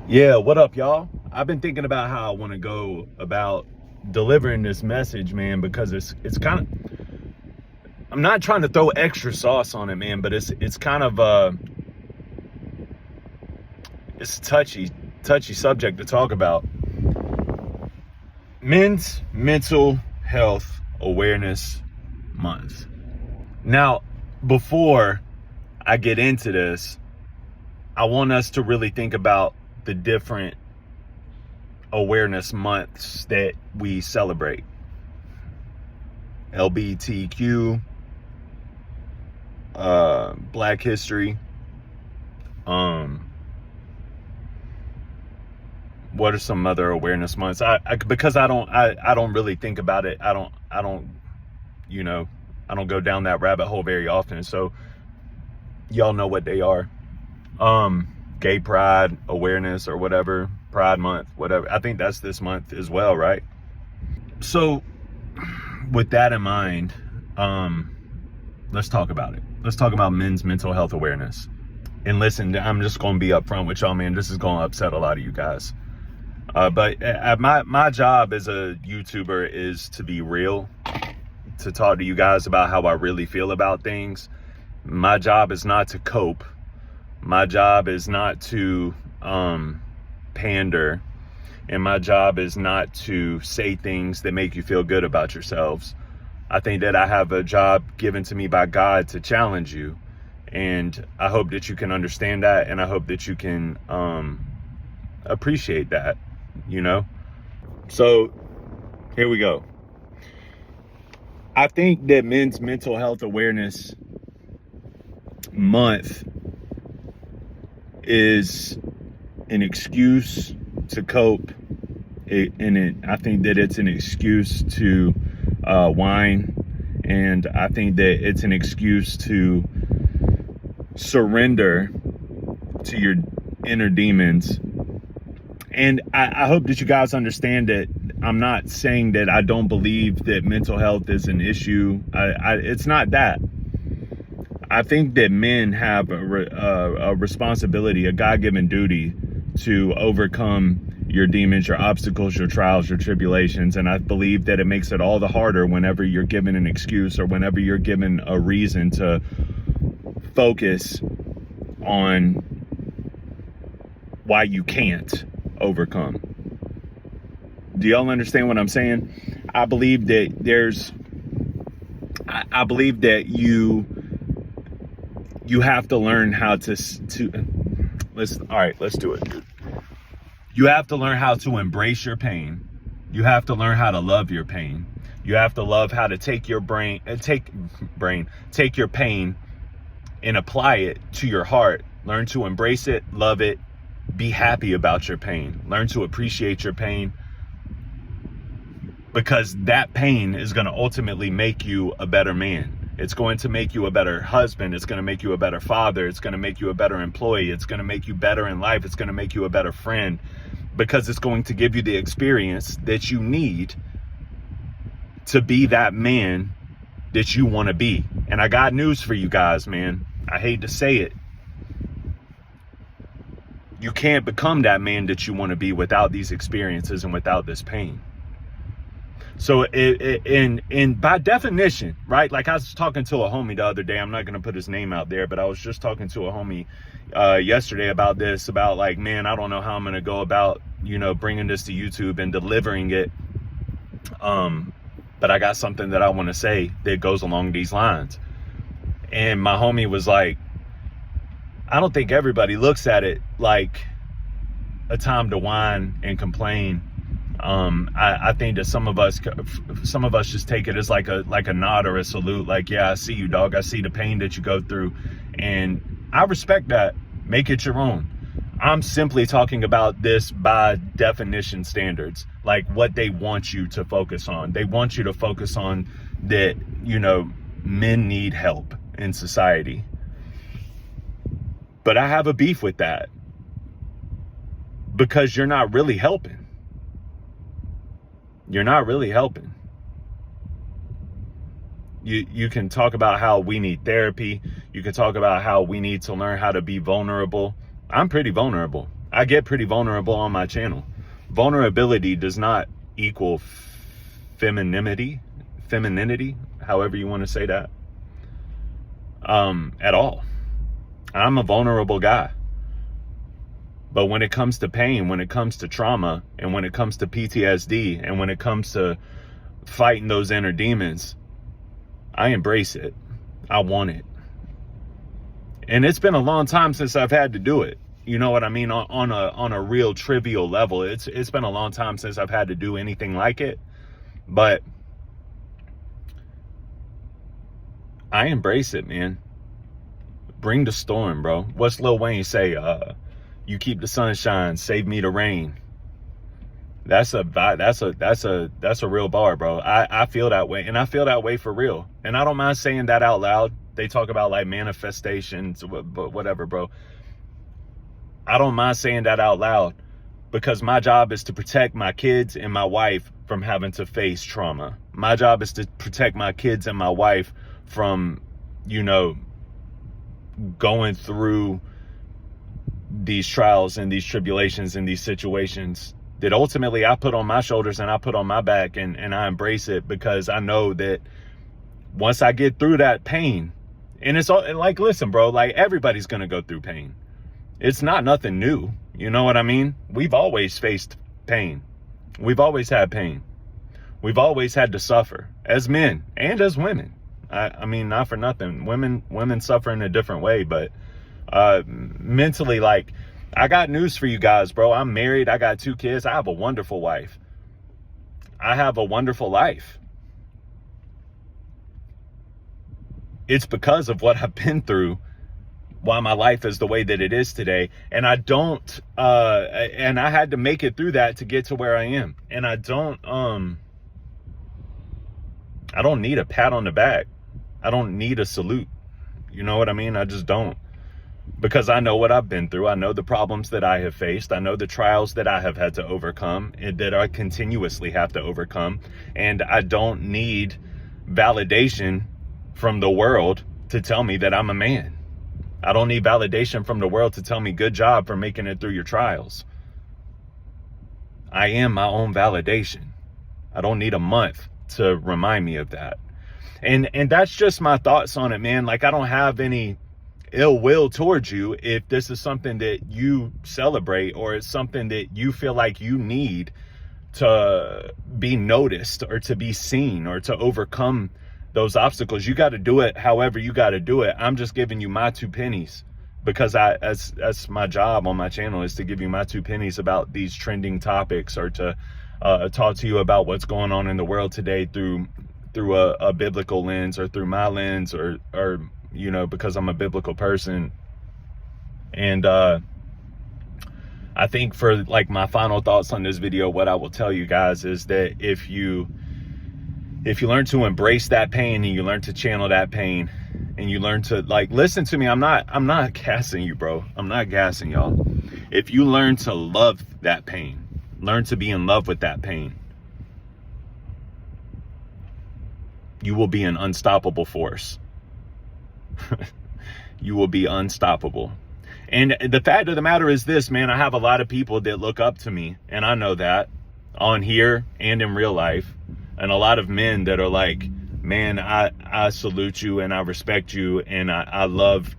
Yeah, what up, y'all? I've been thinking about how I want to go about delivering this message, man, because it's kind of, I'm not trying to throw extra sauce on it, man, but it's kind of it's a touchy subject to talk about. Men's Mental Health Awareness Month. Now, before I get into this, I want us to really think about the different awareness months that we celebrate. LBTQ, Black History. What are some other awareness months? Because I don't really think about it. I don't go down that rabbit hole very often. So y'all know what they are. Gay Pride Awareness or whatever, Pride Month, whatever. I think that's this month as well, right? So with that in mind, let's talk about it. Let's talk about men's mental health awareness. And listen, I'm just going to be upfront with y'all, man. This is going to upset a lot of you guys. But my job as a YouTuber is to be real, to talk to you guys about how I really feel about things. My job is not to cope. My job is not to pander. And my job is not to say things that make you feel good about yourselves. I think that I have a job given to me by God to challenge you. And I hope that you can understand that. And I hope that you can appreciate that, you know? So here we go. I think that Men's Mental Health Awareness Month is an excuse to cope. I think that it's an excuse to whine. And I think that it's an excuse to surrender to your inner demons. And I hope that you guys understand that I'm not saying that I don't believe that mental health is an issue. It's not that. I think that men have a responsibility, a God-given duty to overcome your demons, your obstacles, your trials, your tribulations. And I believe that it makes it all the harder whenever you're given an excuse or whenever you're given a reason to focus on why you can't overcome. Do y'all understand what I'm saying? I believe that I believe that you have to learn how let's do it, dude. You have to learn how to embrace your pain. You have to learn how to love your pain. You have to love how to take your take your pain and apply it to your heart. Learn to embrace it, love it, be happy about your pain. Learn to appreciate your pain, because that pain is going to ultimately make you a better man. It's going to make you a better husband. It's going to make you a better father. It's going to make you a better employee. It's going to make you better in life. It's going to make you a better friend, because it's going to give you the experience that you need to be that man that you want to be. And I got news for you guys, man. I hate to say it. You can't become that man that you want to be without these experiences and without this pain. So in by definition, right? Like I was talking to a homie the other day. I'm not going to put his name out there, but I was just talking to a homie yesterday about this, about like, man, I don't know how I'm going to go about, bringing this to YouTube and delivering it. But I got something that I want to say that goes along these lines. And my homie was like, I don't think everybody looks at it like a time to whine and complain. I think that some of us just take it as like a nod or a salute. Like, yeah, I see you, dog. I see the pain that you go through, and I respect that. Make it your own. I'm simply talking about this by definition standards, like what they want you to focus on. They want you to focus on that, men need help in society. But I have a beef with that, because you're not really helping. You're not really helping. You can talk about how we need therapy. You can talk about how we need to learn how to be vulnerable. I'm pretty vulnerable. I get pretty vulnerable on my channel. Vulnerability does not equal femininity, however you want to say that, at all. I'm a vulnerable guy. But when it comes to pain, when it comes to trauma, and when it comes to PTSD, and when it comes to fighting those inner demons, I embrace it. I want it. And it's been a long time since I've had to do it. You know what I mean? On a real trivial level, it's been a long time since I've had to do anything like it. But I embrace it, man. Bring the storm, bro. What's Lil Wayne say? You keep the sunshine, save me the rain. That's a real bar, bro. I feel that way, and I feel that way for real. And I don't mind saying that out loud. They talk about like manifestations, but whatever, bro. I don't mind saying that out loud because my job is to protect my kids and my wife from having to face trauma. My job is to protect my kids and my wife from, you know, going through these trials and these tribulations and these situations that ultimately I put on my shoulders and I put on my back, and I embrace it because I know that once I get through that pain, and it's all like, listen, bro, like everybody's going to go through pain. It's not nothing new. You know what I mean? We've always faced pain. We've always had pain. We've always had to suffer as men and as women. I mean, not for nothing. Women suffer in a different way, but mentally, like, I got news for you guys, bro. I'm married. I got 2 kids. I have a wonderful wife. I have a wonderful life. It's because of what I've been through why my life is the way that it is today. And I don't, and I had to make it through that to get to where I am. And I don't need a pat on the back. I don't need a salute. You know what I mean? I just don't. Because I know what I've been through. I know the problems that I have faced. I know the trials that I have had to overcome and that I continuously have to overcome. And I don't need validation from the world to tell me that I'm a man. I don't need validation from the world to tell me good job for making it through your trials. I am my own validation. I don't need a month to remind me of that. And that's just my thoughts on it, man. Like, I don't have any ill will towards you if this is something that you celebrate or it's something that you feel like you need to be noticed or to be seen or to overcome those obstacles. You got to do it however you got to do it. I'm just giving you my 2 pennies because that's my job on my channel, is to give you my 2 pennies about these trending topics, or to talk to you about what's going on in the world today through a biblical lens, or through my lens, or you know, because I'm a biblical person. And I think for like my final thoughts on this video, what I will tell you guys is that if you learn to embrace that pain, and you learn to channel that pain, and you learn to, like, listen to me, I'm not gassing you, bro. I'm not gassing y'all. If you learn to love that pain, learn to be in love with that pain, you will be an unstoppable force. You will be unstoppable. And the fact of the matter is this, man, I have a lot of people that look up to me, and I know that on here and in real life, and a lot of men that are like, man, I salute you and I respect you, and I love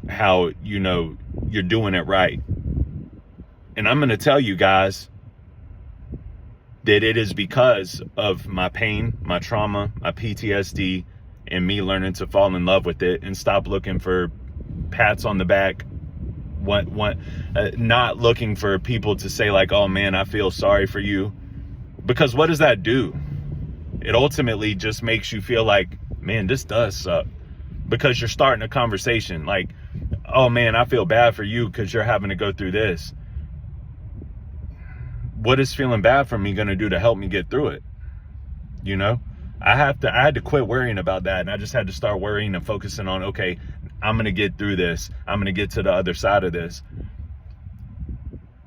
how, you know, you're doing it right. And I'm going to tell you guys that it is because of my pain, my trauma, my PTSD, and me learning to fall in love with it and stop looking for pats on the back, not looking for people to say like, oh man, I feel sorry for you. Because what does that do? It ultimately just makes you feel like, man, this does suck. Because you're starting a conversation like, oh man, I feel bad for you because you're having to go through this. What is feeling bad for me going to do to help me get through it? You know, I had to quit worrying about that. And I just had to start worrying and focusing on, okay, I'm going to get through this. I'm going to get to the other side of this.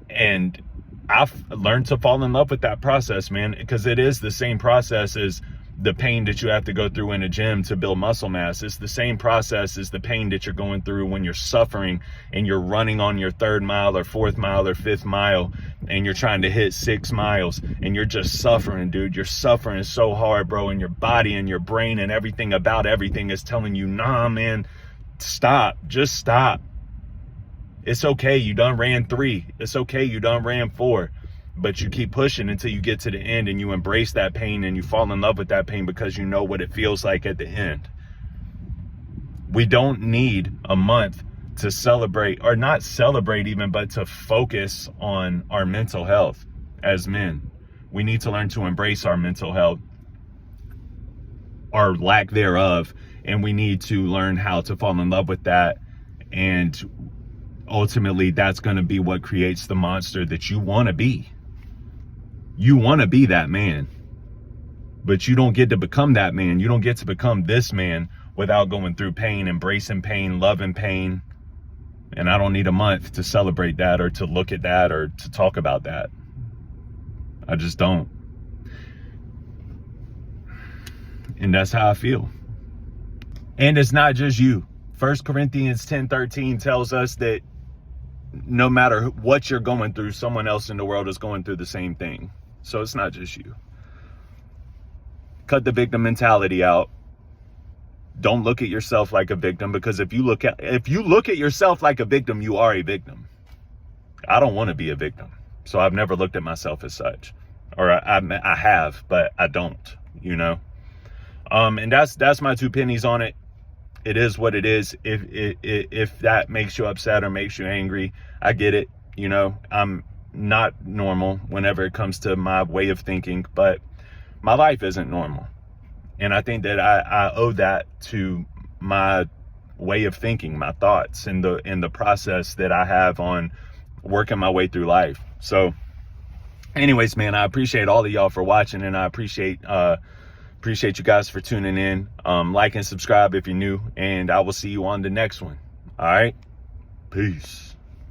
And I've learned to fall in love with that process, man, because it is the same process as the pain that you have to go through in a gym to build muscle mass. It's the same process as the pain that you're going through when you're suffering and you're running on your 3rd mile or 4th mile or 5th mile and you're trying to hit 6 miles and you're just suffering, dude. You're suffering so hard, bro, and your body and your brain and everything about everything is telling you, nah, man, stop, just stop. It's okay, you done ran 3. It's okay, you done ran 4. But you keep pushing until you get to the end and you embrace that pain and you fall in love with that pain because you know what it feels like at the end. We don't need a month to celebrate, or not celebrate even, but to focus on our mental health as men. We need to learn to embrace our mental health, or lack thereof, and we need to learn how to fall in love with that. And ultimately, that's going to be what creates the monster that you want to be. You want to be that man, but you don't get to become that man. You don't get to become this man without going through pain, embracing pain, loving pain. And I don't need a month to celebrate that or to look at that or to talk about that. I just don't. And that's how I feel. And it's not just you. 1 Corinthians 10:13 tells us that no matter what you're going through, someone else in the world is going through the same thing. So it's not just you. Cut the victim mentality out. Don't look at yourself like a victim, because if you look at yourself like a victim, you are a victim. I don't want to be a victim. So I've never looked at myself as such. Or I have, but I don't, you know. And that's my 2 pennies on it. It is what it is. If that makes you upset or makes you angry, I get it. You know, I'm not normal whenever it comes to my way of thinking, but my life isn't normal. And I think that I owe that to my way of thinking, my thoughts, and the process that I have on working my way through life. So anyways, man, I appreciate all of y'all for watching, and I appreciate you guys for tuning in. Like and subscribe if you're new, and I will see you on the next one. All right, peace.